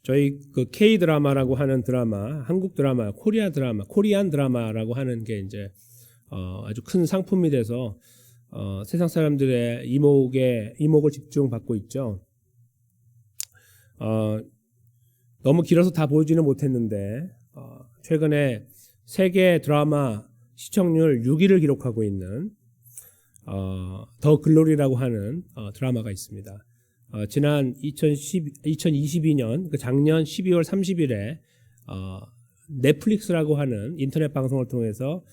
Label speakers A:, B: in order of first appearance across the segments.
A: 저희 그 K 드라마라고 하는 드라마, 한국 드라마, 코리안 드라마라고 하는 게 이제 아주 큰 상품이 돼서 세상 사람들의 이목을 집중받고 있죠. 너무 길어서 다 보여주지는 못했는데 최근에 세계 드라마 시청률 6위를 기록하고 있는 더 글로리라고 하는 드라마가 있습니다. 지난 2022년 작년 12월 30일에 넷플릭스라고 하는 인터넷 방송을 통해서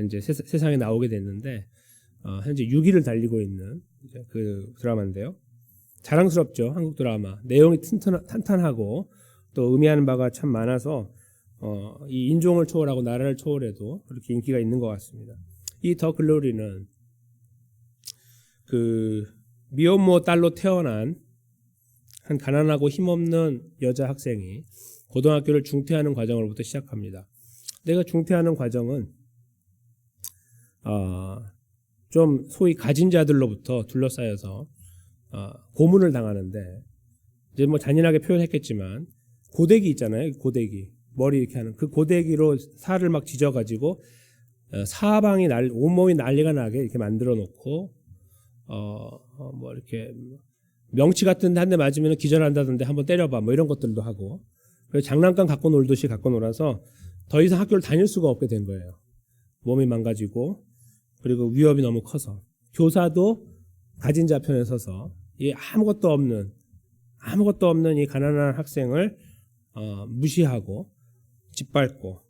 A: 이제 세상에 나오게 됐는데 현재 6위를 달리고 있는 그 드라마인데요. 자랑스럽죠. 한국 드라마. 내용이 탄탄하고 또 의미하는 바가 참 많아서 이 인종을 초월하고 나라를 초월해도 그렇게 인기가 있는 것 같습니다. 이 더 글로리는 그 미혼모 딸로 태어난 한 가난하고 힘없는 여자 학생이 고등학교를 중퇴하는 과정으로부터 시작합니다. 내가 중퇴하는 과정은 좀 소위 가진 자들로부터 둘러싸여서 고문을 당하는데, 이제 뭐 잔인하게 표현했겠지만 고데기 있잖아요. 고데기 머리 이렇게 하는 그 고데기로 살을 막 찢어가지고 사방이 온몸이 난리가 나게 이렇게 만들어 놓고 뭐 이렇게 명치 같은데 한 대 맞으면 기절한다던데 한번 때려봐 뭐 이런 것들도 하고, 그래서 장난감 갖고 놀듯이 갖고 놀아서 더 이상 학교를 다닐 수가 없게 된 거예요. 몸이 망가지고, 그리고 위협이 너무 커서 교사도 가진 자 편에 서서 이 아무것도 없는 이 가난한 학생을 무시하고 짓밟고,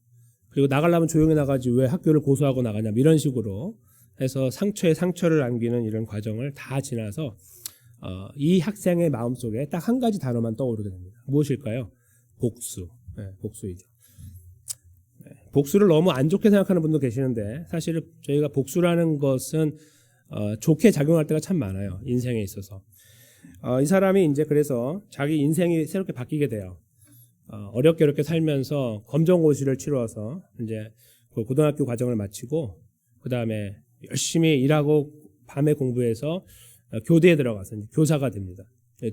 A: 그리고 나가려면 조용히 나가지 왜 학교를 고소하고 나가냐 이런 식으로 해서 상처에 상처를 안기는 이런 과정을 다 지나서 이 학생의 마음속에 딱 한 가지 단어만 떠오르게 됩니다. 무엇일까요? 복수. 네, 복수이죠. 네, 복수를 너무 안 좋게 생각하는 분도 계시는데 사실 저희가 복수라는 것은 좋게 작용할 때가 참 많아요. 인생에 있어서. 이 사람이 이제 그래서 자기 인생이 새롭게 바뀌게 돼요. 어렵게 살면서 검정고시를 치러서 이제 그 고등학교 과정을 마치고 그 다음에 열심히 일하고 밤에 공부해서 교대에 들어가서 이제 교사가 됩니다.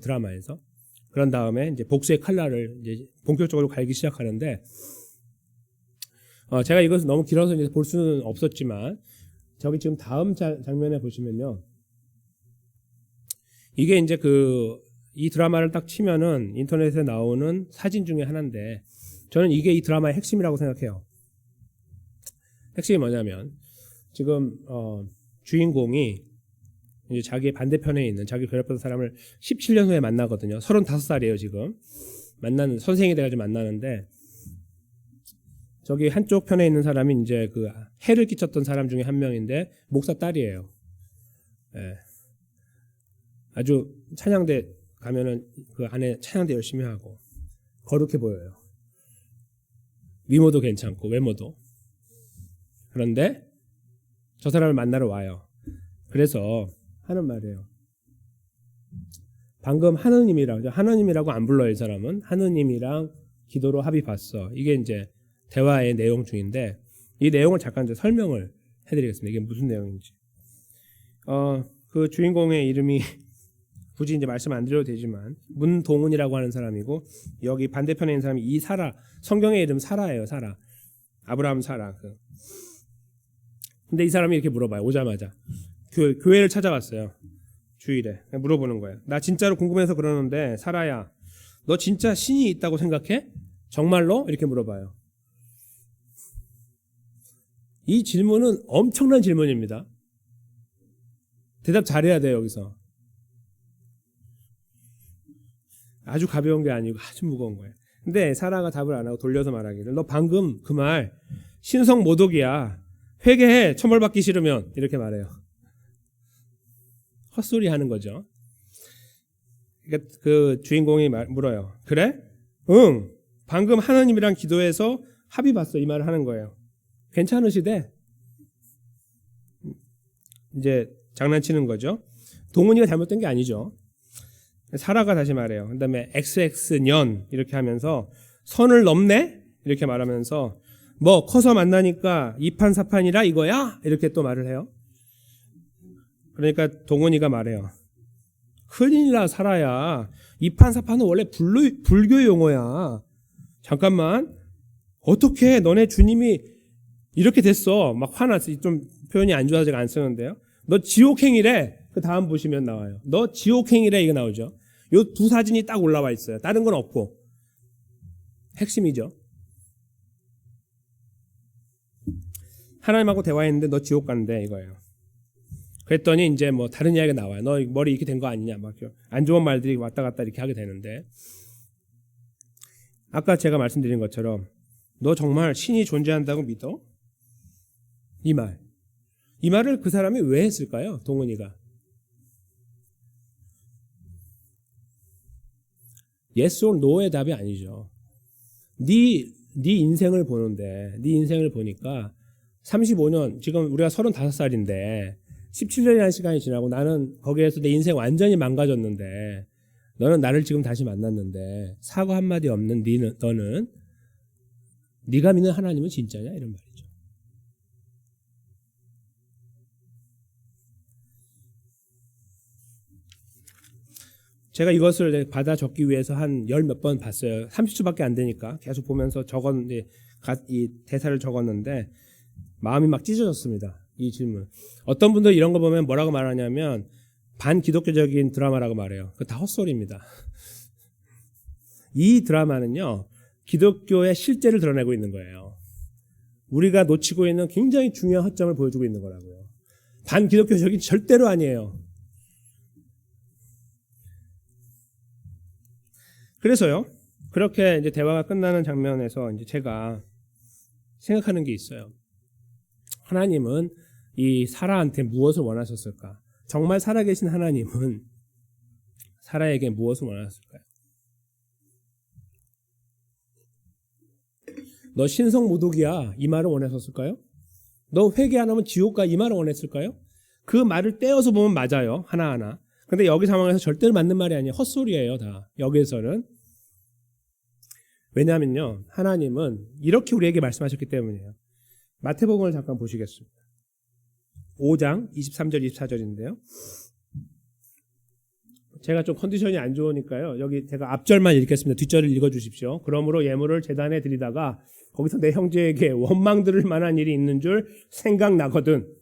A: 드라마에서. 그런 다음에 이제 복수의 칼날을 이제 본격적으로 갈기 시작하는데, 제가 이것을 너무 길어서 이제 볼 수는 없었지만 저기 지금 다음 장면에 보시면요, 이게 이제 이 드라마를 딱 치면은 인터넷에 나오는 사진 중에 하나인데, 저는 이게 이 드라마의 핵심이라고 생각해요. 핵심이 뭐냐면 지금 주인공이 이제 자기 반대편에 있는 자기 괴롭혔던 사람을 17년 후에 만나거든요. 35살이에요 지금. 만나는 선생이 돼가지고 만나는데, 저기 한쪽 편에 있는 사람이 이제 그 해를 끼쳤던 사람 중에 한 명인데 목사 딸이에요. 예. 아주 찬양대 가면은 그 안에 찬양대 열심히 하고 거룩해 보여요. 미모도 괜찮고 외모도. 그런데 저 사람을 만나러 와요. 그래서 하는 말이에요. 방금 하느님이라고 안 불러요. 이 사람은 하느님이랑 기도로 합의 봤어. 이게 이제 대화의 내용 중인데, 이 내용을 잠깐 이제 설명을 해드리겠습니다. 이게 무슨 내용인지. 그 주인공의 이름이 굳이 이제 말씀 안 드려도 되지만 문동훈이라고 하는 사람이고, 여기 반대편에 있는 사람이 이사라. 성경의 이름 사라예요. 사라. 아브라함 사라. 근데 이 사람이 이렇게 물어봐요. 오자마자 교회를 찾아왔어요. 주일에 물어보는 거예요. 나 진짜로 궁금해서 그러는데 사라야, 너 진짜 신이 있다고 생각해? 정말로? 이렇게 물어봐요. 이 질문은 엄청난 질문입니다. 대답 잘해야 돼요. 여기서 아주 가벼운 게 아니고 아주 무거운 거예요. 근데 사라가 답을 안 하고 돌려서 말하기를, 너 방금 그 말 신성 모독이야. 회개해. 처벌받기 싫으면. 이렇게 말해요. 헛소리 하는 거죠. 그러니까 그 주인공이 물어요. 그래? 응. 방금 하나님이랑 기도해서 합의 봤어. 이 말을 하는 거예요. 괜찮으시대? 이제 장난치는 거죠. 동훈이가 잘못된 게 아니죠. 사라가 다시 말해요. 그 다음에 XX년 이렇게 하면서 선을 넘네? 이렇게 말하면서 뭐 커서 만나니까 이판사판이라 이거야? 이렇게 또 말을 해요. 그러니까 동훈이가 말해요. 큰일 나 사라야. 이판사판은 원래 불교 용어야. 잠깐만, 어떻게 너네 주님이 이렇게 됐어? 막 화났어. 좀 표현이 안 좋아서 제가 안 쓰는데요. 너 지옥행이래. 그 다음 보시면 나와요. 너 지옥행이래. 이게 나오죠. 요 두 사진이 딱 올라와 있어요. 다른 건 없고. 핵심이죠. 하나님하고 대화했는데 너 지옥 간대 이거예요. 그랬더니 이제 뭐 다른 이야기가 나와요. 너 머리 이렇게 된 거 아니냐. 막 안 좋은 말들이 왔다 갔다 이렇게 하게 되는데, 아까 제가 말씀드린 것처럼 너 정말 신이 존재한다고 믿어? 이 말을 그 사람이 왜 했을까요? 동은이가. yes or no의 답이 아니죠. 네 인생을 보는데, 네 인생을 보니까 35년, 지금 우리가 35살인데 17년이라는 시간이 지나고 나는 거기에서 내 인생 완전히 망가졌는데, 너는 나를 지금 다시 만났는데 사과 한마디 없는 너는 네가 믿는 하나님은 진짜냐? 이런 말이죠. 제가 이것을 받아 적기 위해서 한 열 몇 번 봤어요. 30초밖에 안 되니까 계속 보면서 이 대사를 적었는데 마음이 막 찢어졌습니다. 이 질문. 어떤 분들 이런 거 보면 뭐라고 말하냐면 반기독교적인 드라마라고 말해요. 그거 다 헛소리입니다. 이 드라마는요, 기독교의 실제를 드러내고 있는 거예요. 우리가 놓치고 있는 굉장히 중요한 허점을 보여주고 있는 거라고요. 반기독교적인 절대로 아니에요. 그래서요, 그렇게 이제 대화가 끝나는 장면에서 이제 제가 생각하는 게 있어요. 하나님은 이 사라한테 무엇을 원하셨을까? 정말 살아계신 하나님은 사라에게 무엇을 원하셨을까요? 너 신성 모독이야, 이 말을 원하셨을까요? 너 회개 안 하면 지옥 가, 이 말을 원했을까요? 그 말을 떼어서 보면 맞아요, 하나하나. 근데 여기 상황에서 절대로 맞는 말이 아니에요. 헛소리예요, 다. 여기에서는. 왜냐하면요, 하나님은 이렇게 우리에게 말씀하셨기 때문이에요. 마태복음을 잠깐 보시겠습니다. 5장 23절 24절인데요. 제가 좀 컨디션이 안 좋으니까요, 여기 제가 앞절만 읽겠습니다. 뒷절을 읽어주십시오. 그러므로 예물을 제단에 드리다가 거기서 내 형제에게 원망 들을 만한 일이 있는 줄 생각나거든.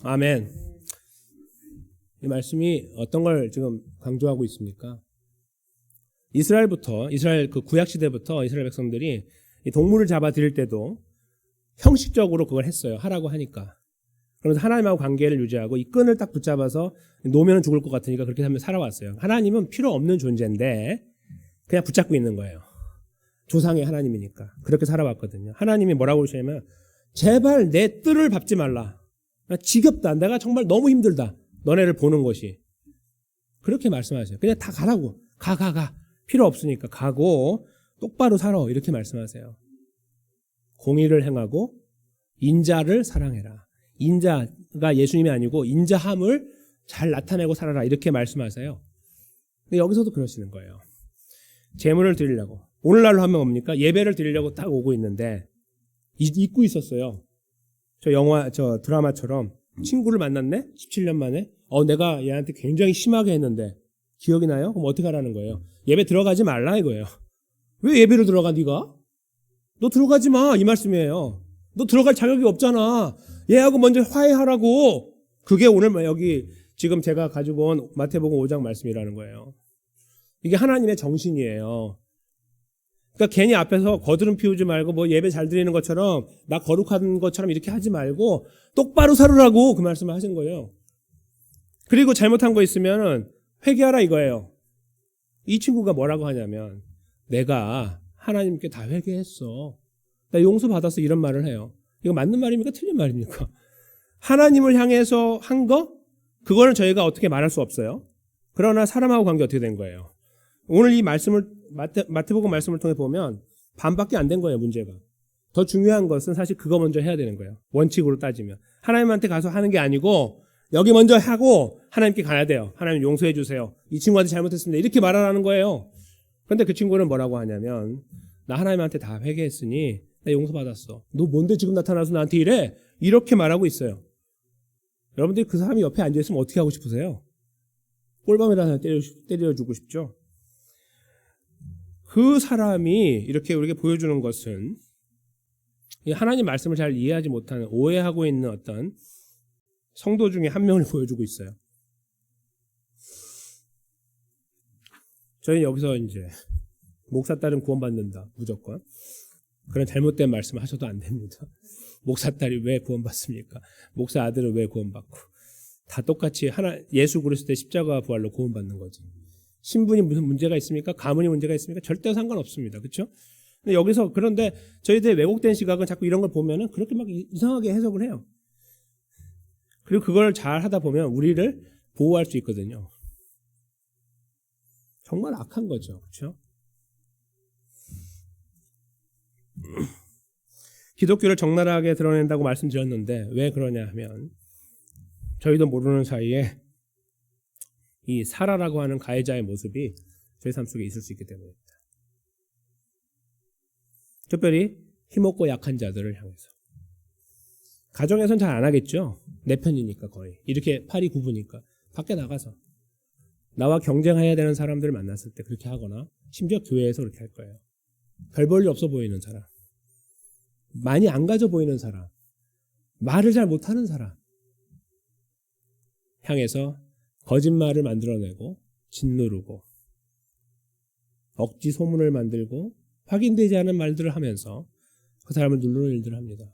A: 아멘. 이 말씀이 어떤 걸 지금 강조하고 있습니까? 이스라엘 그 구약 시대부터 이스라엘 백성들이 이 동물을 잡아 드릴 때도 형식적으로 그걸 했어요. 하라고 하니까. 그러면서 하나님하고 관계를 유지하고 이 끈을 딱 붙잡아서 놓으면 죽을 것 같으니까 그렇게 하면 살아왔어요. 하나님은 필요 없는 존재인데 그냥 붙잡고 있는 거예요. 조상의 하나님이니까. 그렇게 살아왔거든요. 하나님이 뭐라고 그러시냐면 제발 내 뜰을 밟지 말라. 나 지겹다. 내가 정말 너무 힘들다. 너네를 보는 것이. 그렇게 말씀하세요. 그냥 다 가라고. 가. 필요 없으니까 가고 똑바로 살아. 이렇게 말씀하세요. 공의를 행하고 인자를 사랑해라. 인자가 예수님이 아니고 인자함을 잘 나타내고 살아라. 이렇게 말씀하세요. 근데 여기서도 그러시는 거예요. 제물을 드리려고. 오늘날로 하면 뭡니까? 예배를 드리려고 딱 오고 있는데 잊고 있었어요. 저 드라마처럼 친구를 만났네? 17년 만에. 내가 얘한테 굉장히 심하게 했는데 기억이 나요? 그럼 어떻게 하라는 거예요? 예배 들어가지 말라 이거예요. 왜 예배를 들어가 네가? 너 들어가지 마, 이 말씀이에요. 너 들어갈 자격이 없잖아. 얘하고 먼저 화해하라고. 그게 오늘 여기 지금 제가 가지고 온 마태복음 5장 말씀이라는 거예요. 이게 하나님의 정신이에요. 그러니까 괜히 앞에서 거드름 피우지 말고 뭐 예배 잘 드리는 것처럼 나 거룩한 것처럼 이렇게 하지 말고 똑바로 살으라고 그 말씀을 하신 거예요. 그리고 잘못한 거 있으면 회개하라 이거예요. 이 친구가 뭐라고 하냐면 내가 하나님께 다 회개했어. 나 용서받았어. 이런 말을 해요. 이거 맞는 말입니까? 틀린 말입니까? 하나님을 향해서 한 거? 그거는 저희가 어떻게 말할 수 없어요. 그러나 사람하고 관계 어떻게 된 거예요? 오늘 이 말씀을 마태복음 말씀을 통해 보면 반밖에 안 된 거예요. 문제가. 더 중요한 것은 사실 그거 먼저 해야 되는 거예요. 원칙으로 따지면. 하나님한테 가서 하는 게 아니고 여기 먼저 하고 하나님께 가야 돼요. 하나님 용서해 주세요. 이 친구한테 잘못했습니다. 이렇게 말하라는 거예요. 그런데 그 친구는 뭐라고 하냐면 나 하나님한테 다 회개했으니 나 용서받았어. 너 뭔데 지금 나타나서 나한테 이래? 이렇게 말하고 있어요. 여러분들이 그 사람이 옆에 앉아있으면 어떻게 하고 싶으세요? 꼴밤에다 때려주고 싶죠? 그 사람이 이렇게 우리에게 보여주는 것은 하나님 말씀을 잘 이해하지 못하는, 오해하고 있는 어떤 성도 중에 한 명을 보여주고 있어요. 저희는 여기서 이제 목사 딸은 구원받는다, 무조건. 그런 잘못된 말씀 하셔도 안 됩니다. 목사 딸이 왜 구원받습니까? 목사 아들은 왜 구원받고? 다 똑같이 예수 그리스도의 십자가 부활로 구원받는 거지. 신분이 무슨 문제가 있습니까? 가문이 문제가 있습니까? 절대 상관없습니다. 그렇죠? 근데 여기서 그런데 저희들의 왜곡된 시각은 자꾸 이런 걸 보면은 그렇게 막 이상하게 해석을 해요. 그리고 그걸 잘 하다 보면 우리를 보호할 수 있거든요. 정말 악한 거죠. 그렇죠? 기독교를 적나라하게 드러낸다고 말씀드렸는데 왜 그러냐 하면 저희도 모르는 사이에 이 사라라고 하는 가해자의 모습이 저희 삶 속에 있을 수 있기 때문입니다. 특별히 힘없고 약한 자들을 향해서. 가정에선 잘 안 하겠죠. 내 편이니까 거의. 이렇게 팔이 굽으니까. 밖에 나가서 나와 경쟁해야 되는 사람들을 만났을 때 그렇게 하거나 심지어 교회에서 그렇게 할 거예요. 별 볼 일 없어 보이는 사람, 많이 안 가져 보이는 사람, 말을 잘 못하는 사람 향해서 거짓말을 만들어내고 짓누르고 억지 소문을 만들고 확인되지 않은 말들을 하면서 그 사람을 누르는 일들을 합니다.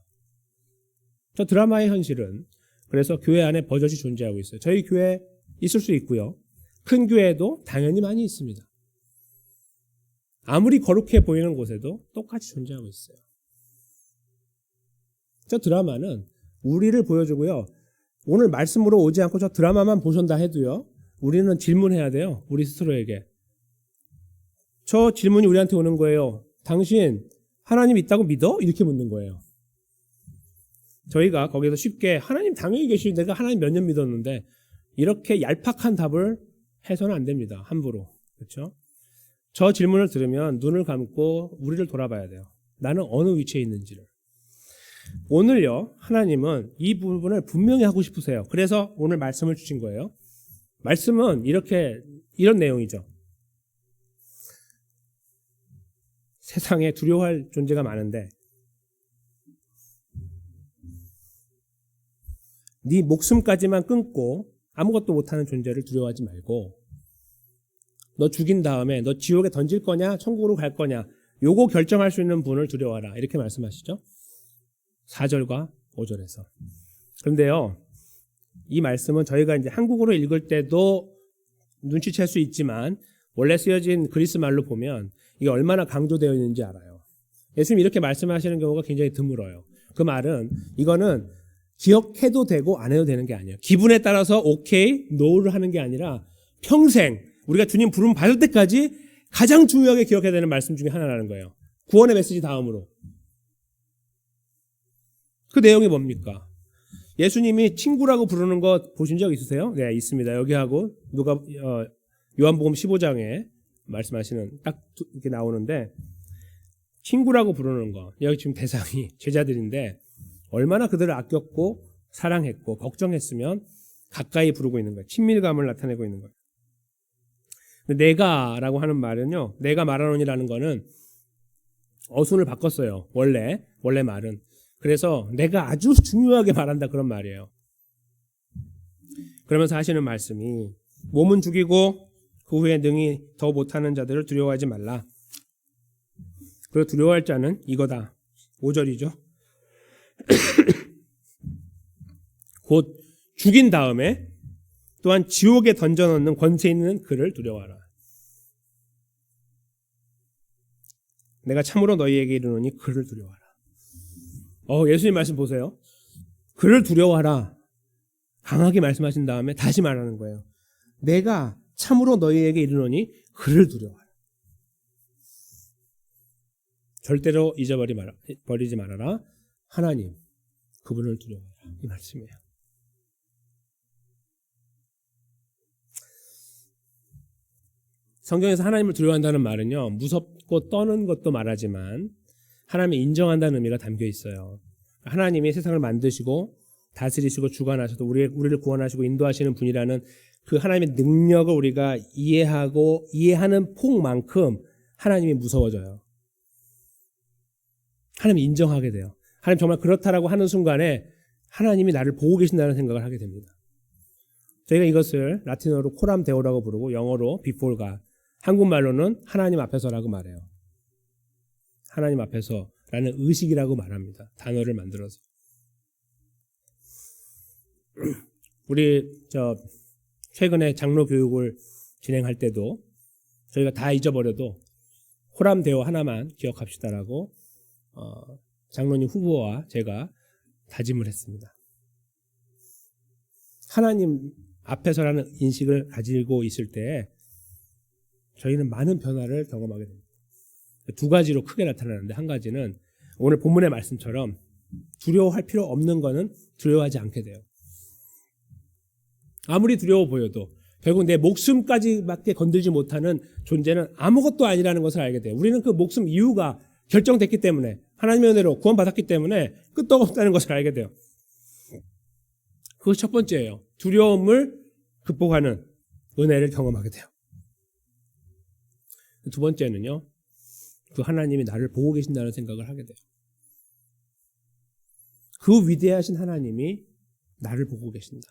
A: 저 드라마의 현실은 그래서 교회 안에 버젓이 존재하고 있어요. 저희 교회 있을 수 있고요. 큰 교회도 당연히 많이 있습니다. 아무리 거룩해 보이는 곳에도 똑같이 존재하고 있어요. 저 드라마는 우리를 보여주고요. 오늘 말씀으로 오지 않고 저 드라마만 보신다 해도요. 우리는 질문해야 돼요. 우리 스스로에게. 저 질문이 우리한테 오는 거예요. 당신 하나님 있다고 믿어? 이렇게 묻는 거예요. 저희가 거기서 쉽게 하나님 당연히 계시지 내가 하나님 몇 년 믿었는데 이렇게 얄팍한 답을 해서는 안 됩니다. 함부로. 그렇죠? 저 질문을 들으면 눈을 감고 우리를 돌아봐야 돼요. 나는 어느 위치에 있는지를. 오늘요, 하나님은 이 부분을 분명히 하고 싶으세요. 그래서 오늘 말씀을 주신 거예요. 말씀은 이런 내용이죠. 세상에 두려워할 존재가 많은데 네 목숨까지만 끊고 아무것도 못하는 존재를 두려워하지 말고 너 죽인 다음에 너 지옥에 던질 거냐 천국으로 갈 거냐 요거 결정할 수 있는 분을 두려워하라 이렇게 말씀하시죠. 4절과 5절에서. 그런데요, 이 말씀은 저희가 이제 한국어로 읽을 때도 눈치챌 수 있지만 원래 쓰여진 그리스 말로 보면 이게 얼마나 강조되어 있는지 알아요. 예수님이 이렇게 말씀하시는 경우가 굉장히 드물어요. 그 말은 이거는 기억해도 되고 안 해도 되는 게 아니에요. 기분에 따라서 오케이, 노를 하는 게 아니라 평생 우리가 주님 부름 받을 때까지 가장 중요하게 기억해야 되는 말씀 중에 하나라는 거예요. 구원의 메시지 다음으로. 그 내용이 뭡니까? 예수님이 친구라고 부르는 거 보신 적 있으세요? 네, 있습니다. 여기하고 요한복음 15장에 말씀하시는 딱 이렇게 나오는데 친구라고 부르는 거. 여기 지금 대상이 제자들인데 얼마나 그들을 아꼈고 사랑했고 걱정했으면 가까이 부르고 있는 거예요. 친밀감을 나타내고 있는 거예요. 내가라고 하는 말은요. 내가 말하노니라는 거는 어순을 바꿨어요. 원래 말은. 그래서 내가 아주 중요하게 말한다 그런 말이에요. 그러면서 하시는 말씀이 몸은 죽이고 그 후에 능히 더 못하는 자들을 두려워하지 말라. 그리고 두려워할 자는 이거다. 5절이죠. 곧 죽인 다음에 또한 지옥에 던져넣는 권세 있는 그를 두려워하라. 내가 참으로 너희에게 이르노니 그를 두려워하라. 예수님 말씀 보세요. 그를 두려워하라. 강하게 말씀하신 다음에 다시 말하는 거예요. 내가 참으로 너희에게 이르노니 그를 두려워하라. 절대로 버리지 말아라. 하나님, 그분을 두려워하라. 이 말씀이에요. 성경에서 하나님을 두려워한다는 말은요, 무섭고 떠는 것도 말하지만 하나님을 인정한다는 의미가 담겨 있어요. 하나님이 세상을 만드시고 다스리시고 주관하셔도 우리를 구원하시고 인도하시는 분이라는 그 하나님의 능력을 우리가 이해하는 폭만큼 하나님이 무서워져요. 하나님이 인정하게 돼요. 하나님 정말 그렇다라고 하는 순간에 하나님이 나를 보고 계신다는 생각을 하게 됩니다. 저희가 이것을 라틴어로 코람 데오라고 부르고 영어로 before God, 한국말로는 하나님 앞에서라고 말해요. 하나님 앞에서라는 의식이라고 말합니다. 단어를 만들어서. 우리 최근에 장로 교육을 진행할 때도 저희가 다 잊어버려도 코람 데오 하나만 기억합시다라고 장로님 후보와 제가 다짐을 했습니다. 하나님 앞에서라는 인식을 가지고 있을 때 저희는 많은 변화를 경험하게 됩니다. 두 가지로 크게 나타나는데, 한 가지는 오늘 본문의 말씀처럼 두려워할 필요 없는 거는 두려워하지 않게 돼요. 아무리 두려워 보여도 결국 내 목숨까지밖에 건들지 못하는 존재는 아무것도 아니라는 것을 알게 돼요. 우리는 그 목숨 이유가 결정됐기 때문에, 하나님의 은혜로 구원받았기 때문에 끄떡없다는 것을 알게 돼요. 그것이 첫 번째예요. 두려움을 극복하는 은혜를 경험하게 돼요. 두 번째는요, 그 하나님이 나를 보고 계신다는 생각을 하게 돼요. 그 위대하신 하나님이 나를 보고 계신다.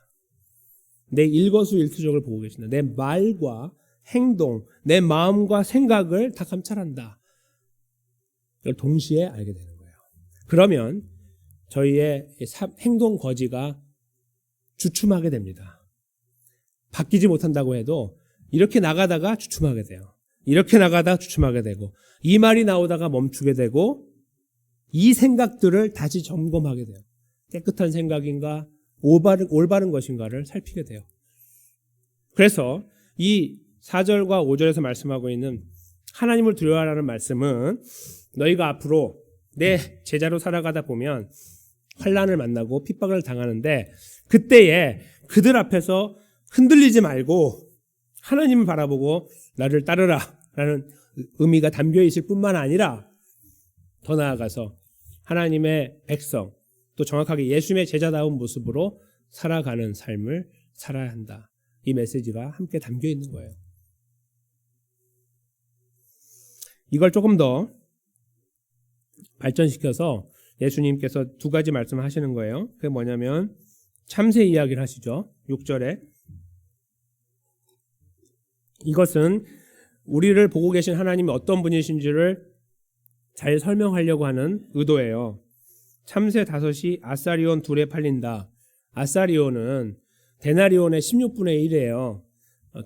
A: 내 일거수일투족을 보고 계신다. 내 말과 행동, 내 마음과 생각을 다 감찰한다. 이걸 동시에 알게 되는 거예요. 그러면 저희의 행동 거지가 주춤하게 됩니다. 바뀌지 못한다고 해도 이렇게 나가다가 주춤하게 돼요. 이렇게 나가다가 주춤하게 되고, 이 말이 나오다가 멈추게 되고, 이 생각들을 다시 점검하게 돼요. 깨끗한 생각인가, 올바른 것인가를 살피게 돼요. 그래서 이 4절과 5절에서 말씀하고 있는 하나님을 두려워하라는 말씀은, 너희가 앞으로 내 제자로 살아가다 보면 환난을 만나고 핍박을 당하는데, 그때에 그들 앞에서 흔들리지 말고 하나님을 바라보고 나를 따르라 라는 의미가 담겨 있을 뿐만 아니라, 더 나아가서 하나님의 백성, 또 정확하게 예수님의 제자다운 모습으로 살아가는 삶을 살아야 한다. 이 메시지가 함께 담겨 있는 거예요. 이걸 조금 더 발전시켜서 예수님께서 두 가지 말씀을 하시는 거예요. 그게 뭐냐면 참새 이야기를 하시죠. 6절에. 이것은 우리를 보고 계신 하나님이 어떤 분이신지를 잘 설명하려고 하는 의도예요. 참새 5이 아사리온 2에 팔린다. 아사리온은 데나리온의 16분의 1이에요.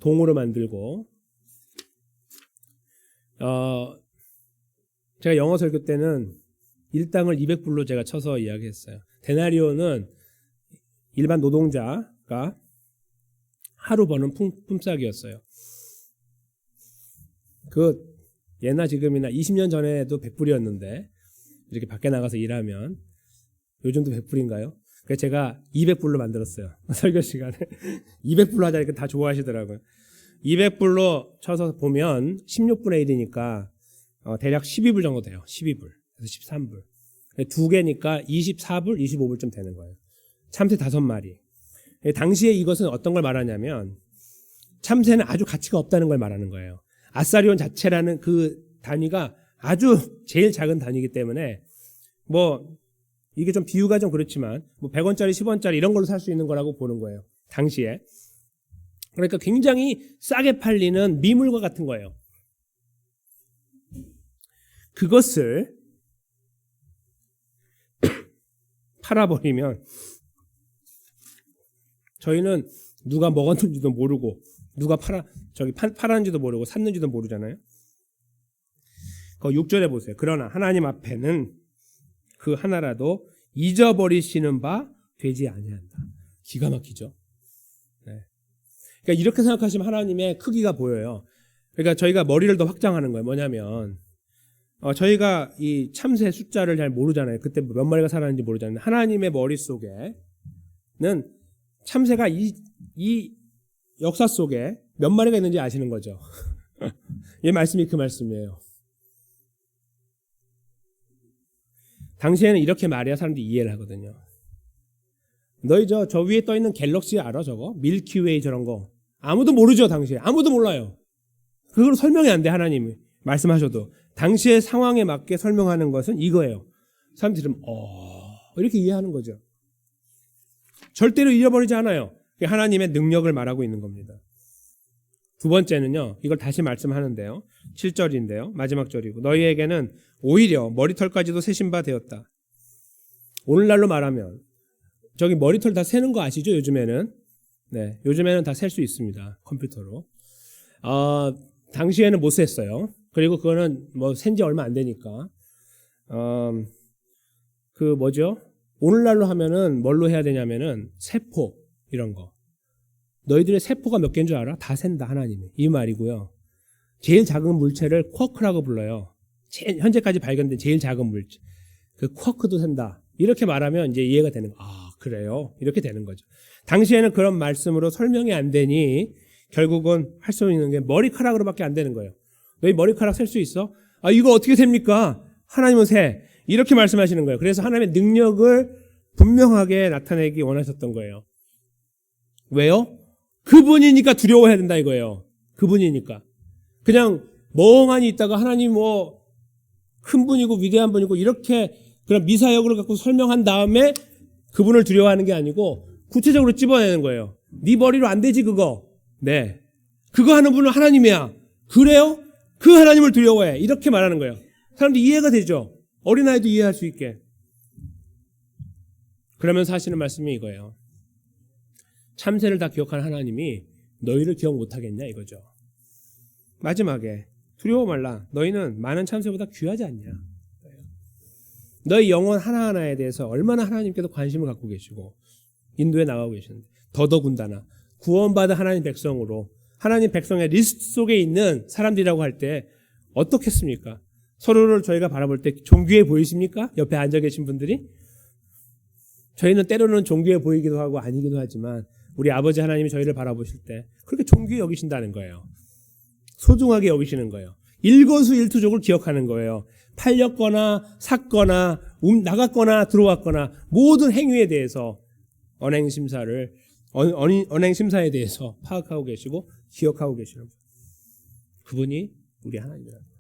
A: 동으로 만들고. 제가 영어 설교 때는 일당을 200불로 제가 쳐서 이야기했어요. 데나리온은 일반 노동자가 하루 버는 품삯이었어요. 그 예나 지금이나 20년 전에도 100불이었는데 이렇게 밖에 나가서 일하면 요즘도 100불인가요? 그래서 제가 200불로 만들었어요. 설교 시간에 200불로 하자니까 다 좋아하시더라고요. 200불로 쳐서 보면 16분의 1이니까 대략 12불 정도 돼요. 12불. 그래서 13불. 두 개니까 24불, 25불쯤 되는 거예요. 참새 5마리. 당시에 이것은 어떤 걸 말하냐면 참새는 아주 가치가 없다는 걸 말하는 거예요. 아사리온 자체라는 그 단위가 아주 제일 작은 단위이기 때문에 이게 좀 비유가 좀 그렇지만 100원짜리 10원짜리 이런 걸로 살 수 있는 거라고 보는 거예요. 당시에. 그러니까 굉장히 싸게 팔리는 미물과 같은 거예요. 그것을 팔아버리면 저희는 누가 먹었는지도 모르고 누가 팔았는지도 모르고 샀는지도 모르잖아요. 그 6절에 보세요. 그러나 하나님 앞에는 그 하나라도 잊어버리시는 바 되지 아니한다. 기가 막히죠. 네. 그러니까 이렇게 생각하시면 하나님의 크기가 보여요. 그러니까 저희가 머리를 더 확장하는 거예요. 뭐냐면 저희가 이 참새 숫자를 잘 모르잖아요. 그때 몇 마리가 살았는지 모르잖아요. 하나님의 머릿속에는 참새가 이 역사 속에 몇 마리가 있는지 아시는 거죠. 이 말씀이 그 말씀이에요. 당시에는 이렇게 말해야 사람들이 이해를 하거든요. 너희 저 위에 떠 있는 갤럭시 알아? 저거 밀키웨이 저런 거 아무도 모르죠. 당시에 아무도 몰라요. 그걸 설명이 안 돼. 하나님이 말씀하셔도 당시의 상황에 맞게 설명하는 것은 이거예요. 사람들이 들으면 이렇게 이해하는 거죠. 절대로 잃어버리지 않아요. 하나님의 능력을 말하고 있는 겁니다. 두 번째는요. 이걸 다시 말씀하는데요. 7절인데요. 마지막 절이고 너희에게는 오히려 머리털까지도 세신 바 되었다. 오늘날로 말하면 저기 머리털 다 세는 거 아시죠? 요즘에는. 네, 요즘에는 다 셀 수 있습니다. 컴퓨터로. 당시에는 못 셌어요. 그리고 그거는 뭐 센 지 얼마 안 되니까. 오늘날로 하면은 뭘로 해야 되냐면은 세포 이런 거. 너희들의 세포가 몇 개인 줄 알아? 다 센다 하나님이. 이 말이고요. 제일 작은 물체를 쿼크라고 불러요. 현재까지 발견된 제일 작은 물체. 그 쿼크도 센다. 이렇게 말하면 이제 이해가 되는 거. 그래요. 이렇게 되는 거죠. 당시에는 그런 말씀으로 설명이 안 되니 결국은 할 수 있는 게 머리카락으로밖에 안 되는 거예요. 너희 머리카락 셀 수 있어? 이거 어떻게 셉니까? 하나님은 세. 이렇게 말씀하시는 거예요. 그래서 하나님의 능력을 분명하게 나타내기 원하셨던 거예요. 왜요? 그분이니까 두려워해야 된다 이거예요. 그분이니까. 그냥 멍하니 있다가 하나님 큰 분이고 위대한 분이고 이렇게 그런 미사역을 갖고 설명한 다음에 그분을 두려워하는 게 아니고 구체적으로 찝어내는 거예요. 네 머리로 안 되지 그거. 네. 그거 하는 분은 하나님이야. 그래요? 그 하나님을 두려워해. 이렇게 말하는 거예요. 사람들이 이해가 되죠. 어린아이도 이해할 수 있게. 그러면서 하시는 말씀이 이거예요. 참새를 다 기억하는 하나님이 너희를 기억 못하겠냐 이거죠. 마지막에 두려워 말라. 너희는 많은 참새보다 귀하지 않냐. 너희 영혼 하나하나에 대해서 얼마나 하나님께서 관심을 갖고 계시고 인도에 나가고 계시는데 더더군다나 구원받은 하나님 백성으로 하나님 백성의 리스트 속에 있는 사람들이라고 할 때 어떻겠습니까? 서로를 저희가 바라볼 때 존귀해 보이십니까? 옆에 앉아 계신 분들이? 저희는 때로는 존귀해 보이기도 하고 아니기도 하지만 우리 아버지 하나님이 저희를 바라보실 때 그렇게 존귀해 여기신다는 거예요. 소중하게 여기시는 거예요. 일거수일투족을 기억하는 거예요. 팔렸거나 샀거나 나갔거나 들어왔거나 모든 행위에 대해서 언행심사에 대해서 파악하고 계시고 기억하고 계시는 거예요. 그분이 우리 하나님이라는 거예요.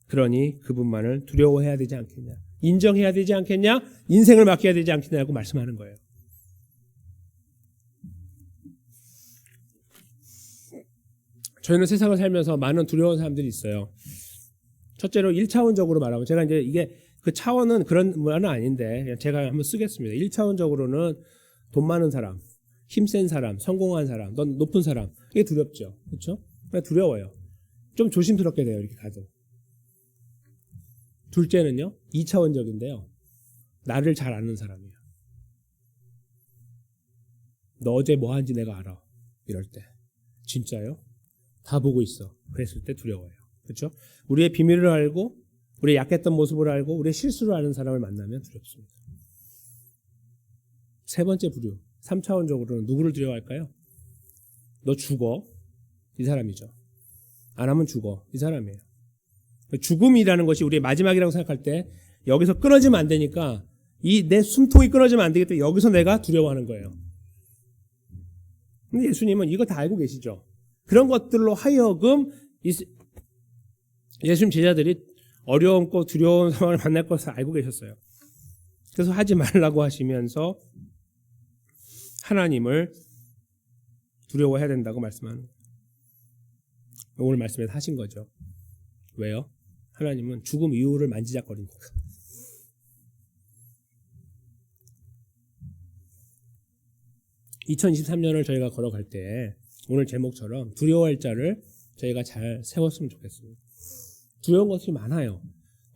A: 그러니 그분만을 두려워해야 되지 않겠냐, 인정해야 되지 않겠냐, 인생을 맡겨야 되지 않겠냐고 말씀하는 거예요. 저희는 세상을 살면서 많은 두려운 사람들이 있어요. 첫째로 1차원적으로 말하면 제가 이제 이게 그 차원은 그런 문화는 아닌데 제가 한번 쓰겠습니다. 1차원적으로는 돈 많은 사람, 힘센 사람, 성공한 사람, 넌 높은 사람 이게 두렵죠. 그렇죠? 두려워요. 좀 조심스럽게 돼요. 이렇게 가도. 둘째는요. 2차원적인데요. 나를 잘 아는 사람이에요. 너 어제 뭐 한지 내가 알아. 이럴 때. 진짜요? 다 보고 있어. 그랬을 때 두려워요. 그렇죠? 우리의 비밀을 알고 우리의 약했던 모습을 알고 우리의 실수를 아는 사람을 만나면 두렵습니다. 세 번째 부류. 3차원적으로는 누구를 두려워할까요? 너 죽어. 이 사람이죠. 안 하면 죽어. 이 사람이에요. 죽음이라는 것이 우리의 마지막이라고 생각할 때 여기서 끊어지면 안 되니까 이 내 숨통이 끊어지면 안 되기 때문에 여기서 내가 두려워하는 거예요. 근데 예수님은 이거 다 알고 계시죠. 그런 것들로 하여금 예수님 제자들이 어려움고 두려운 상황을 만날 것을 알고 계셨어요. 그래서 하지 말라고 하시면서 하나님을 두려워해야 된다고 말씀하는 거예요. 오늘 말씀에서 하신 거죠. 왜요? 하나님은 죽음 이후를 만지작거리니까. (2023년을) 저희가 걸어갈 때 오늘 제목처럼 두려워할 자를 저희가 잘 세웠으면 좋겠습니다. 두려운 것이 많아요.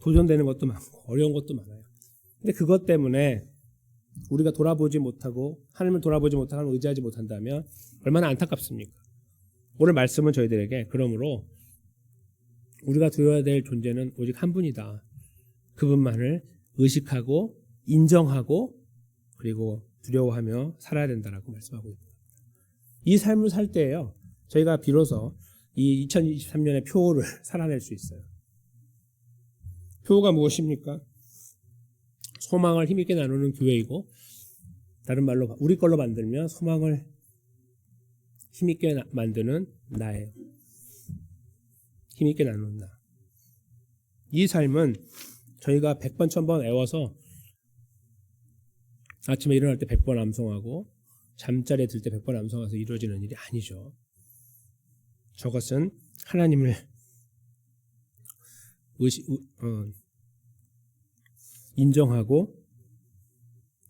A: 도전되는 것도 많고 어려운 것도 많아요. 근데 그것 때문에 우리가 돌아보지 못하고 하나님을 돌아보지 못하고 의지하지 못한다면 얼마나 안타깝습니까? 오늘 말씀은 저희들에게 그러므로 우리가 두려워야 될 존재는 오직 한 분이다. 그분만을 의식하고 인정하고 그리고 두려워하며 살아야 된다라고 말씀하고 있습니다. 이 삶을 살 때예요. 저희가 비로소 이 2023년의 표를 살아낼 수 있어요. 표가 무엇입니까? 소망을 힘있게 나누는 교회이고, 다른 말로 우리 걸로 만들면 소망을 힘있게 만드는 나예요. 힘있게 나누는 나. 이 삶은 저희가 100번 1000번 외워서 아침에 일어날 때 100번 암송하고 잠자리에 들 때 100번 암송해서 이루어지는 일이 아니죠. 저것은 하나님을 인정하고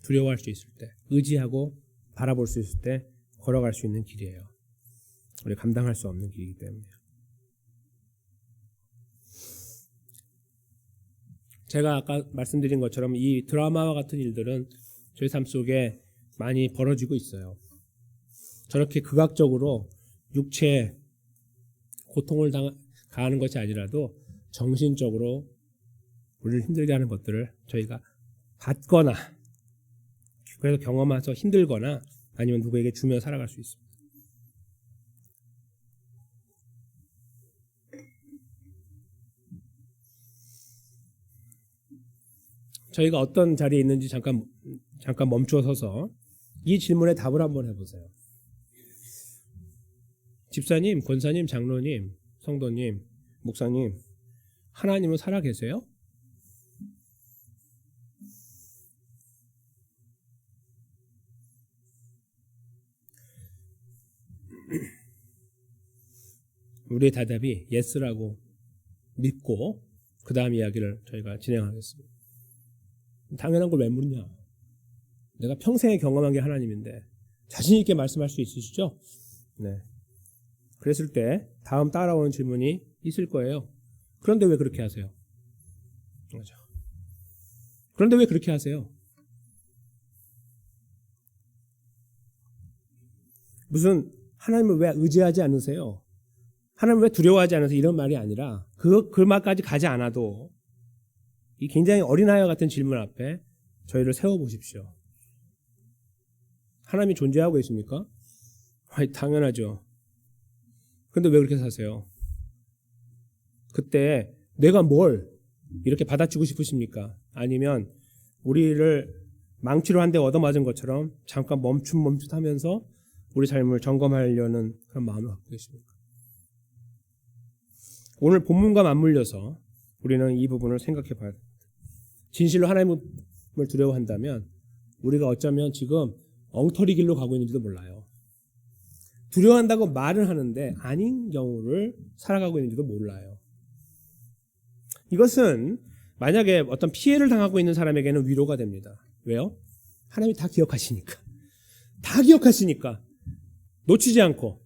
A: 두려워할 수 있을 때, 의지하고 바라볼 수 있을 때 걸어갈 수 있는 길이에요. 우리 감당할 수 없는 길이기 때문에요. 제가 아까 말씀드린 것처럼 이 드라마와 같은 일들은 저희 삶 속에 많이 벌어지고 있어요. 저렇게 극악적으로 육체에 고통을 가하는 것이 아니라도 정신적으로 우리를 힘들게 하는 것들을 저희가 받거나, 그래서 경험해서 힘들거나 아니면 누구에게 주며 살아갈 수 있습니다. 저희가 어떤 자리에 있는지 잠깐 멈추어 서서 이 질문에 답을 한번 해보세요. 집사님, 권사님, 장로님, 성도님, 목사님, 하나님은 살아 계세요? 우리의 대답이 예스라고 믿고 그 다음 이야기를 저희가 진행하겠습니다. 당연한 걸 왜 묻냐? 내가 평생에 경험한 게 하나님인데 자신 있게 말씀할 수 있으시죠? 네. 그랬을 때 다음 따라오는 질문이 있을 거예요. 그런데 왜 그렇게 하세요? 그렇죠. 그런데 왜 그렇게 하세요? 무슨 하나님을 왜 의지하지 않으세요? 하나님을 왜 두려워하지 않으세요? 이런 말이 아니라 그 말까지 가지 않아도 이 굉장히 어린아이와 같은 질문 앞에 저희를 세워보십시오. 하나님이 존재하고 계십니까? 당연하죠. 근데 왜 그렇게 사세요? 그때 내가 뭘 이렇게 받아치고 싶으십니까? 아니면 우리를 망치로 한 대 얻어맞은 것처럼 잠깐 멈칫하면서 우리 삶을 점검하려는 그런 마음을 갖고 계십니까? 오늘 본문과 맞물려서 우리는 이 부분을 생각해 봐야 됩니다. 진실로 하나님을 두려워한다면 우리가 어쩌면 지금 엉터리 길로 가고 있는지도 몰라요. 두려워한다고 말은 하는데 아닌 경우를 살아가고 있는지도 몰라요. 이것은 만약에 어떤 피해를 당하고 있는 사람에게는 위로가 됩니다. 왜요? 하나님이 다 기억하시니까. 다 기억하시니까. 놓치지 않고.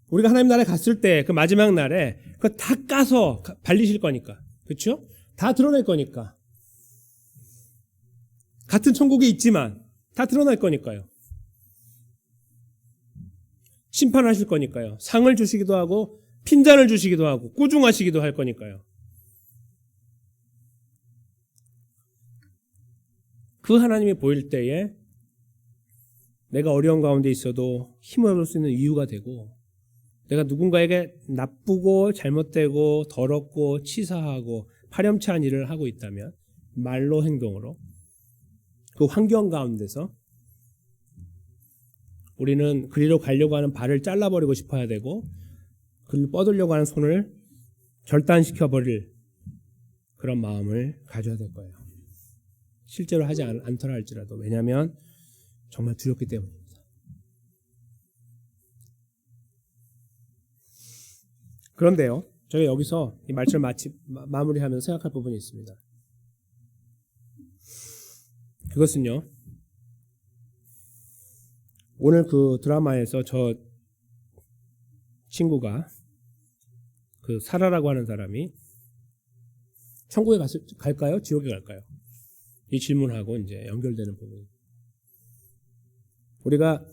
A: 우리가 하나님 나라에 갔을 때 그 마지막 날에 그거 다 까서 발리실 거니까. 그렇죠? 다 드러낼 거니까. 같은 천국에 있지만 다 드러날 거니까요. 심판하실 거니까요. 상을 주시기도 하고 핀잔을 주시기도 하고 꾸중하시기도 할 거니까요. 그 하나님이 보일 때에 내가 어려운 가운데 있어도 힘을 얻을 수 있는 이유가 되고, 내가 누군가에게 나쁘고 잘못되고 더럽고 치사하고 파렴치한 일을 하고 있다면 말로 행동으로 그 환경 가운데서 우리는 그리로 가려고 하는 발을 잘라버리고 싶어야 되고, 그를 뻗으려고 하는 손을 절단시켜버릴 그런 마음을 가져야 될 거예요. 실제로 하지 않더라 할지라도. 왜냐하면 정말 두렵기 때문입니다. 그런데요, 저희가 여기서 이 말씀을 마무리하면서 생각할 부분이 있습니다. 그것은요, 오늘 그 드라마에서 저 친구가 그 사라라고 하는 사람이 천국에 갈까요? 지옥에 갈까요? 이 질문하고 이제 연결되는 부분입니다. 우리가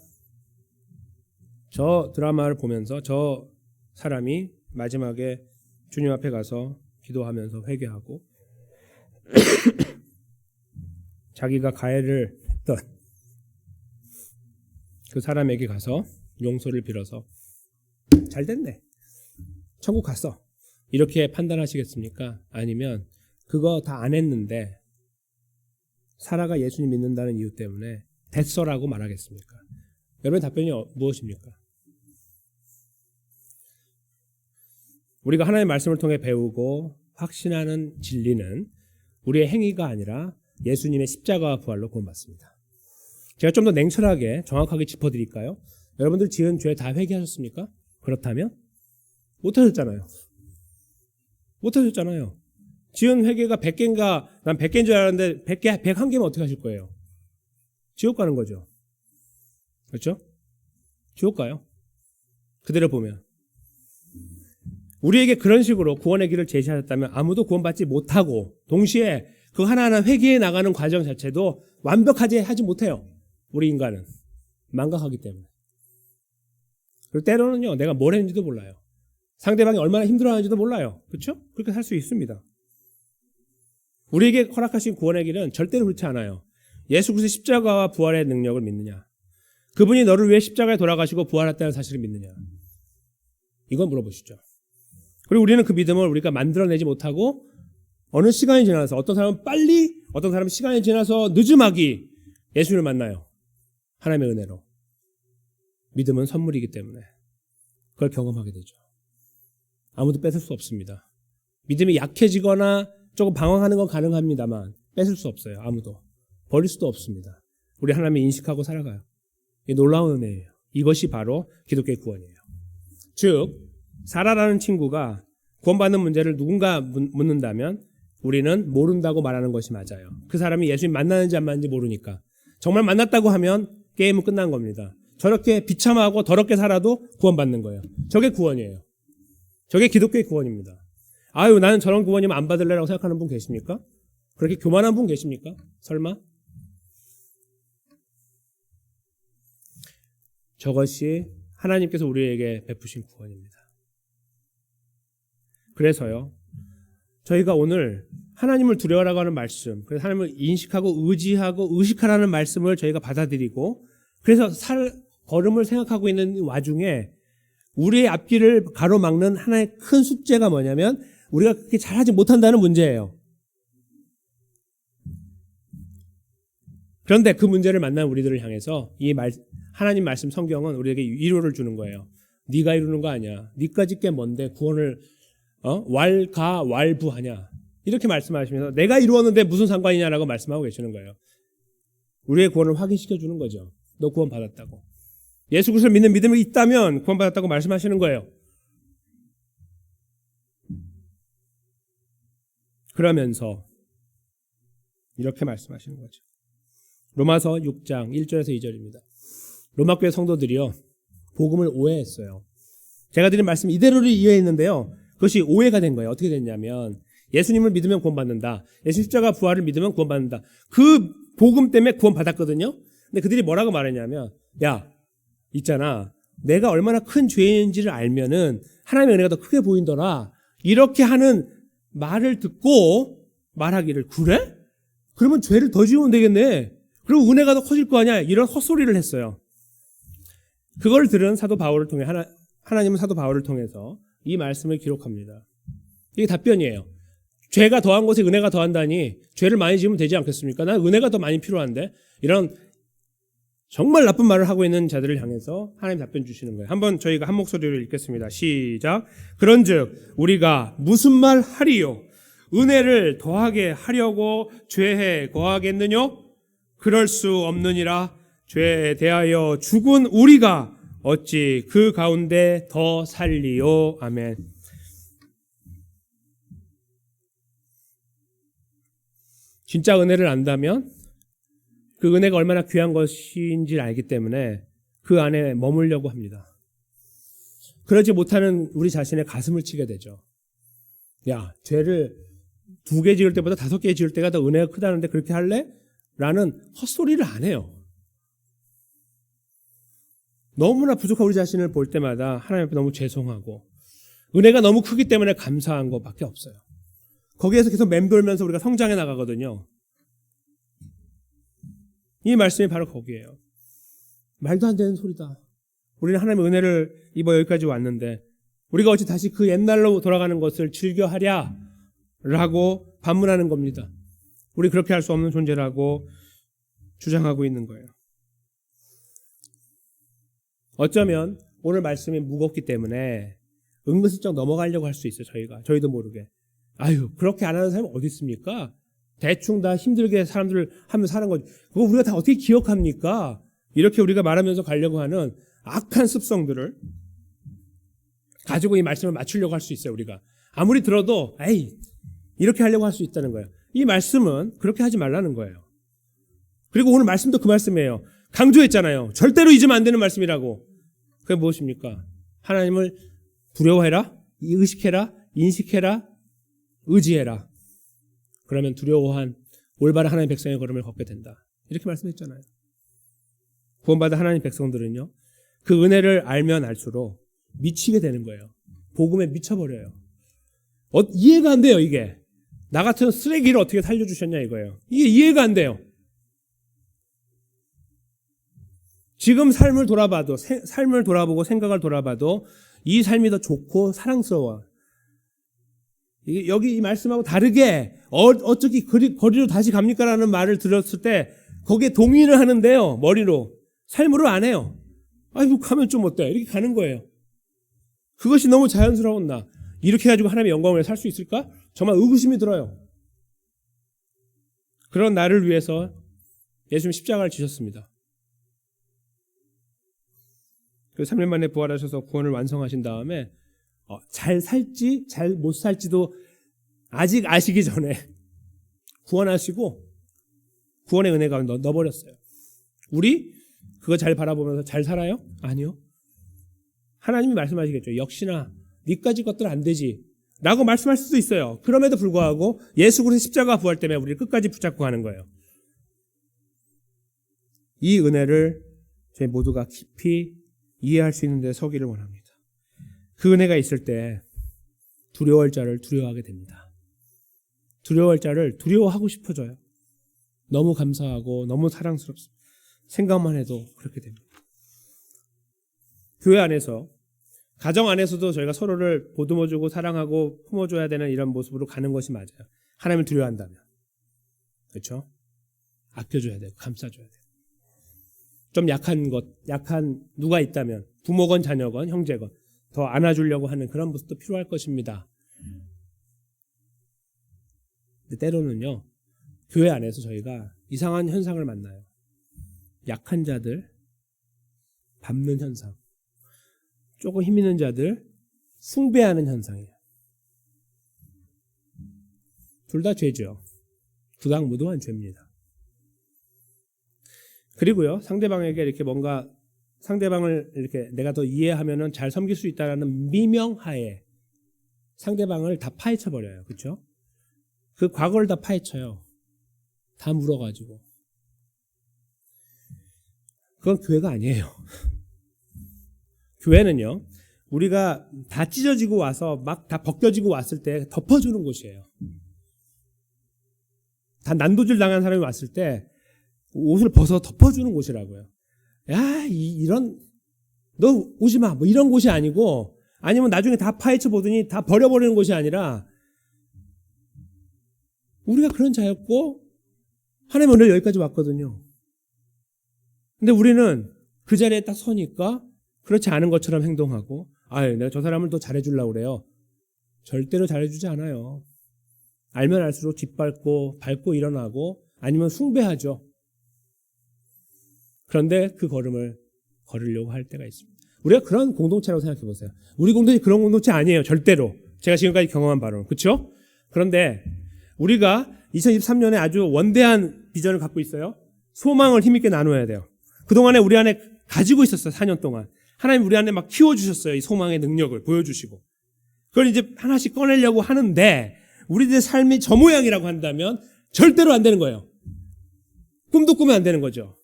A: 저 드라마를 보면서 저 사람이 마지막에 주님 앞에 가서 기도하면서 회개하고 자기가 가해를 했던 그 사람에게 가서 용서를 빌어서 잘 됐네, 천국 갔어, 이렇게 판단하시겠습니까? 아니면 그거 다 안 했는데 사라가 예수님 믿는다는 이유 때문에 됐어라고 말하겠습니까? 여러분 답변이 무엇입니까? 우리가 하나님의 말씀을 통해 배우고 확신하는 진리는 우리의 행위가 아니라 예수님의 십자가와 부활로 구원받습니다. 제가 좀 더 냉철하게 정확하게 짚어드릴까요? 여러분들 지은 죄 다 회개하셨습니까? 그렇다면 못하셨잖아요. 못하셨잖아요. 지은 회개가 100개인가 난 100개인 줄 알았는데 101개면 어떻게 하실 거예요? 지옥 가는 거죠. 그렇죠? 지옥 가요. 그대로 보면. 우리에게 그런 식으로 구원의 길을 제시하셨다면 아무도 구원받지 못하고 동시에 그 하나하나 회개해 나가는 과정 자체도 완벽하지 하지 못해요. 우리 인간은. 망각하기 때문에. 그리고 때로는요, 내가 뭘 했는지도 몰라요. 상대방이 얼마나 힘들어하는지도 몰라요. 그렇죠? 그렇게 살 수 있습니다. 우리에게 허락하신 구원의 길은 절대로 그렇지 않아요. 예수 그리스도의 십자가와 부활의 능력을 믿느냐? 그분이 너를 위해 십자가에 돌아가시고 부활했다는 사실을 믿느냐? 이건 물어보시죠. 그리고 우리는 그 믿음을 우리가 만들어내지 못하고 어느 시간이 지나서 어떤 사람은 빨리, 어떤 사람은 시간이 지나서 늦음하기 예수를 만나요. 하나님의 은혜로. 믿음은 선물이기 때문에 그걸 경험하게 되죠. 아무도 뺏을 수 없습니다. 믿음이 약해지거나 조금 방황하는 건 가능합니다만 뺏을 수 없어요. 아무도. 버릴 수도 없습니다. 우리 하나님을 인식하고 살아가요. 이 놀라운 은혜예요. 이것이 바로 기독교의 구원이에요. 즉 사라라는 친구가 구원받는 문제를 누군가 묻는다면 우리는 모른다고 말하는 것이 맞아요. 그 사람이 예수님 만나는지 안 만나는지 모르니까. 정말 만났다고 하면 게임은 끝난 겁니다. 저렇게 비참하고 더럽게 살아도 구원받는 거예요. 저게 구원이에요. 저게 기독교의 구원입니다. 아유, 나는 저런 구원이면 안 받을래라고 생각하는 분 계십니까? 그렇게 교만한 분 계십니까? 설마? 저것이 하나님께서 우리에게 베푸신 구원입니다. 그래서요, 저희가 오늘 하나님을 두려워라고 하는 말씀, 그래서 하나님을 인식하고 의지하고 의식하라는 말씀을 저희가 받아들이고, 그래서 걸음을 생각하고 있는 와중에 우리의 앞길을 가로막는 하나의 큰 숙제가 뭐냐면 우리가 그렇게 잘하지 못한다는 문제예요. 그런데 그 문제를 만난 우리들을 향해서 하나님 말씀 성경은 우리에게 위로를 주는 거예요. 네가 이루는 거 아니야. 네까지 꽤 뭔데 구원을 왈가왈부하냐. 이렇게 말씀하시면서 내가 이루었는데 무슨 상관이냐라고 말씀하고 계시는 거예요. 우리의 구원을 확인시켜 주는 거죠. 너 구원 받았다고. 예수 그리스도를 믿는 믿음이 있다면 구원 받았다고 말씀하시는 거예요. 그러면서 이렇게 말씀하시는 거죠. 로마서 6장 1절에서 2절입니다. 로마교회 성도들이요, 복음을 오해했어요. 제가 드린 말씀 이대로를 이해했는데요, 그것이 오해가 된 거예요. 어떻게 됐냐면 예수님을 믿으면 구원받는다. 예수 십자가 부활을 믿으면 구원받는다. 그 복음 때문에 구원받았거든요. 근데 그들이 뭐라고 말했냐면, 야, 있잖아, 내가 얼마나 큰 죄인인지를 알면은 하나님의 은혜가 더 크게 보인더라. 이렇게 하는 말을 듣고 말하기를, 그래? 그러면 죄를 더 지으면 되겠네. 그럼 은혜가 더 커질 거 아니야. 이런 헛소리를 했어요. 그걸 들은 사도 바울을 통해 하나님은 사도 바울을 통해서 이 말씀을 기록합니다. 이게 답변이에요. 죄가 더한 곳에 은혜가 더한다니 죄를 많이 지으면 되지 않겠습니까? 난 은혜가 더 많이 필요한데. 이런 정말 나쁜 말을 하고 있는 자들을 향해서 하나님 답변 주시는 거예요. 한번 저희가 한 목소리로 읽겠습니다. 시작. 그런즉 우리가 무슨 말 하리요? 은혜를 더하게 하려고 죄에 거하겠느냐? 그럴 수 없느니라. 죄에 대하여 죽은 우리가 어찌 그 가운데 더 살리요? 아멘. 진짜 은혜를 안다면 그 은혜가 얼마나 귀한 것인지를 알기 때문에 그 안에 머물려고 합니다. 그러지 못하는 우리 자신의 가슴을 치게 되죠. 야, 죄를 2개 지을 때보다 5개 지을 때가 더 은혜가 크다는데 그렇게 할래? 라는 헛소리를 안 해요. 너무나 부족한 우리 자신을 볼 때마다 하나님 앞에 너무 죄송하고 은혜가 너무 크기 때문에 감사한 것밖에 없어요. 거기에서 계속 맴돌면서 우리가 성장해 나가거든요. 이 말씀이 바로 거기에요. 말도 안 되는 소리다. 우리는 하나님의 은혜를 입어 여기까지 왔는데 우리가 어찌 다시 그 옛날로 돌아가는 것을 즐겨하랴? 라고 반문하는 겁니다. 우리 그렇게 할 수 없는 존재라고 주장하고 있는 거예요. 어쩌면 오늘 말씀이 무겁기 때문에 은근슬쩍 넘어가려고 할 수 있어요. 저희도 모르게. 아유, 그렇게 안 하는 사람이 어디 있습니까? 대충 다 힘들게 사람들을 하면 사는 거지. 그거 우리가 다 어떻게 기억합니까? 이렇게 우리가 말하면서 가려고 하는 악한 습성들을 가지고 이 말씀을 맞추려고 할 수 있어요. 우리가 아무리 들어도 에이, 이렇게 하려고 할 수 있다는 거예요. 이 말씀은 그렇게 하지 말라는 거예요. 그리고 오늘 말씀도 그 말씀이에요. 강조했잖아요. 절대로 잊으면 안 되는 말씀이라고. 그게 무엇입니까? 하나님을 두려워해라, 의식해라, 인식해라, 의지해라. 그러면 두려워한 올바른 하나님의 백성의 걸음을 걷게 된다. 이렇게 말씀했잖아요. 구원받은 하나님 백성들은요, 그 은혜를 알면 알수록 미치게 되는 거예요. 복음에 미쳐버려요. 이해가 안 돼요, 이게. 나 같은 쓰레기를 어떻게 살려주셨냐 이거예요. 이게 이해가 안 돼요. 지금 삶을 돌아보고 생각을 돌아봐도 이 삶이 더 좋고 사랑스러워. 여기 이 말씀하고 다르게 어떻게 거리로 다시 갑니까? 라는 말을 들었을 때 거기에 동의를 하는데요. 머리로. 삶으로 안 해요. 아이고 가면 좀 어때? 이렇게 가는 거예요. 그것이 너무 자연스러운 나. 이렇게 가지고 하나님의 영광을 살 수 있을까? 정말 의구심이 들어요. 그런 나를 위해서 예수님 십자가를 지셨습니다. 그 3년 만에 부활하셔서 구원을 완성하신 다음에 잘 살지 잘 못 살지도 아직 아시기 전에 구원하시고 구원의 은혜가 넣어버렸어요. 우리 그거 잘 바라보면서 잘 살아요? 아니요. 하나님이 말씀하시겠죠. 역시나 니까지 것들 안 되지 라고 말씀할 수도 있어요. 그럼에도 불구하고 예수 그리스도의 십자가 부활 때문에 우리를 끝까지 붙잡고 가는 거예요. 이 은혜를 저희 모두가 깊이 이해할 수 있는 데 서기를 원합니다. 그 은혜가 있을 때 두려워할 자를 두려워하게 됩니다. 두려워할 자를 두려워하고 싶어져요. 너무 감사하고 너무 사랑스럽습니다. 생각만 해도 그렇게 됩니다. 교회 안에서, 가정 안에서도 저희가 서로를 보듬어주고 사랑하고 품어줘야 되는 이런 모습으로 가는 것이 맞아요. 하나님을 두려워한다면. 그렇죠? 아껴줘야 되고 감싸줘야 돼요. 좀 약한 누가 있다면 부모건 자녀건 형제건 더 안아주려고 하는 그런 모습도 필요할 것입니다. 근데 때로는요, 교회 안에서 저희가 이상한 현상을 만나요. 약한 자들 밟는 현상, 조금 힘 있는 자들 숭배하는 현상이에요. 둘 다 죄죠. 부당무도한 죄입니다. 그리고요, 상대방에게 이렇게 뭔가 상대방을 이렇게 내가 더 이해하면은 잘 섬길 수 있다라는 미명하에 상대방을 다 파헤쳐 버려요. 그렇죠? 그 과거를 다 파헤쳐요. 다 물어가지고. 그건 교회가 아니에요. 교회는요, 우리가 다 찢어지고 와서 막 다 벗겨지고 왔을 때 덮어주는 곳이에요. 다 난도질 당한 사람이 왔을 때 옷을 벗어 덮어주는 곳이라고요. 야, 너 오지 마. 뭐 이런 곳이 아니고, 아니면 나중에 다 파헤쳐 보더니 다 버려버리는 곳이 아니라, 우리가 그런 자였고, 하나님 오늘 여기까지 왔거든요. 근데 우리는 그 자리에 딱 서니까, 그렇지 않은 것처럼 행동하고, 내가 저 사람을 더 잘해주려고 그래요. 절대로 잘해주지 않아요. 알면 알수록 짓밟고, 밟고 일어나고, 아니면 숭배하죠. 그런데 그 걸음을 걸으려고 할 때가 있습니다. 우리가 그런 공동체라고 생각해 보세요. 우리 공동체 그런 공동체 아니에요. 절대로. 제가 지금까지 경험한 바로는. 그렇죠? 그런데 우리가 2023년에 아주 원대한 비전을 갖고 있어요. 소망을 힘있게 나눠야 돼요. 그동안에 우리 안에 가지고 있었어요. 4년 동안. 하나님 우리 안에 막 키워주셨어요. 이 소망의 능력을 보여주시고. 그걸 이제 하나씩 꺼내려고 하는데 우리들의 삶이 저 모양이라고 한다면 절대로 안 되는 거예요. 꿈도 꾸면 안 되는 거죠.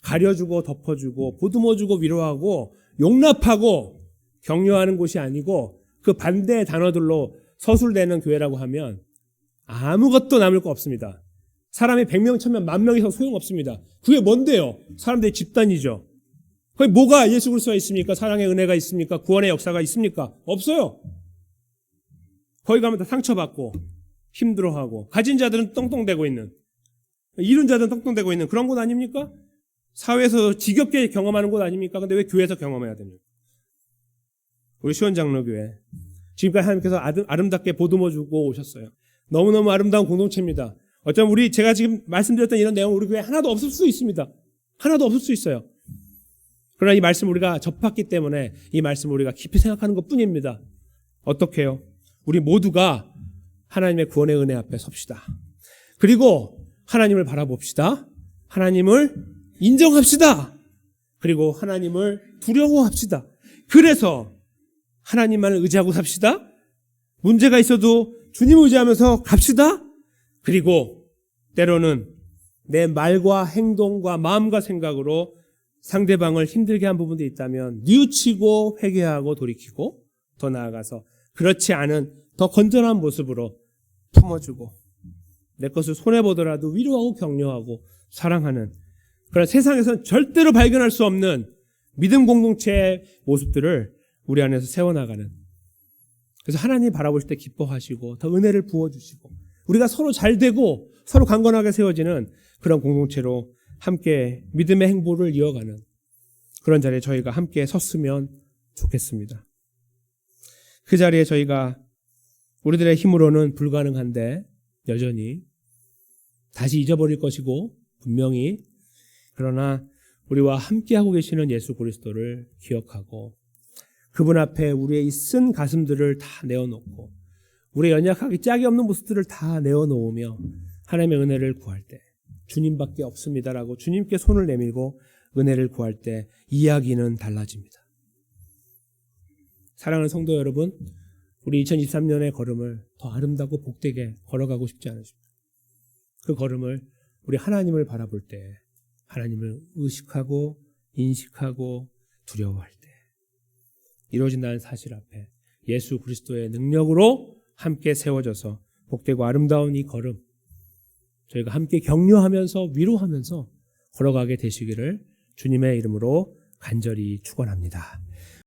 A: 가려주고 덮어주고 보듬어주고 위로하고 용납하고 격려하는 곳이 아니고 그 반대의 단어들로 서술되는 교회라고 하면 아무것도 남을 거 없습니다. 사람이 100명, 1000명, 10,000명이 서 소용없습니다. 그게 뭔데요? 사람들의 집단이죠. 거기 뭐가 예수 그리스도가 있습니까? 사랑의 은혜가 있습니까? 구원의 역사가 있습니까? 없어요. 거기 가면 다 상처받고 힘들어하고 가진 자들은 떵떵대고 있는, 이룬 자들은 떵떵대고 있는 그런 곳 아닙니까? 사회에서 지겹게 경험하는 곳 아닙니까? 근데 왜 교회에서 경험해야 됩니까? 우리 수원장로교회 지금까지 하나님께서 아름답게 보듬어 주고 오셨어요. 너무너무 아름다운 공동체입니다. 어쩌면 제가 지금 말씀드렸던 이런 내용 우리 교회에 하나도 없을 수 있습니다. 하나도 없을 수 있어요. 그러나 이 말씀을 우리가 접했기 때문에 이 말씀을 우리가 깊이 생각하는 것 뿐입니다. 어떻게 해요? 우리 모두가 하나님의 구원의 은혜 앞에 섭시다. 그리고 하나님을 바라봅시다. 하나님을 인정합시다. 그리고 하나님을 두려워합시다. 그래서 하나님만을 의지하고 삽시다. 문제가 있어도 주님을 의지하면서 갑시다. 그리고 때로는 내 말과 행동과 마음과 생각으로 상대방을 힘들게 한 부분도 있다면 뉘우치고 회개하고 돌이키고 더 나아가서 그렇지 않은 더 건전한 모습으로 품어주고 내 것을 손해보더라도 위로하고 격려하고 사랑하는 그런 세상에서는 절대로 발견할 수 없는 믿음 공동체의 모습들을 우리 안에서 세워나가는, 그래서 하나님 바라보실 때 기뻐하시고 더 은혜를 부어주시고 우리가 서로 잘되고 서로 강건하게 세워지는 그런 공동체로 함께 믿음의 행보를 이어가는 그런 자리에 저희가 함께 섰으면 좋겠습니다. 그 자리에 저희가 우리들의 힘으로는 불가능한데 여전히 다시 잊어버릴 것이고 분명히, 그러나 우리와 함께하고 계시는 예수 그리스도를 기억하고 그분 앞에 우리의 이 쓴 가슴들을 다 내어놓고 우리의 연약하기 짝이 없는 모습들을 다 내어놓으며 하나님의 은혜를 구할 때 주님밖에 없습니다라고 주님께 손을 내밀고 은혜를 구할 때 이야기는 달라집니다. 사랑하는 성도 여러분, 우리 2023년의 걸음을 더 아름답고 복되게 걸어가고 싶지 않으십니까? 그 걸음을 우리 하나님을 바라볼 때 하나님을 의식하고 인식하고 두려워할 때 이루어진다는 사실 앞에 예수 그리스도의 능력으로 함께 세워져서 복되고 아름다운 이 걸음 저희가 함께 격려하면서 위로하면서 걸어가게 되시기를 주님의 이름으로 간절히 축원합니다.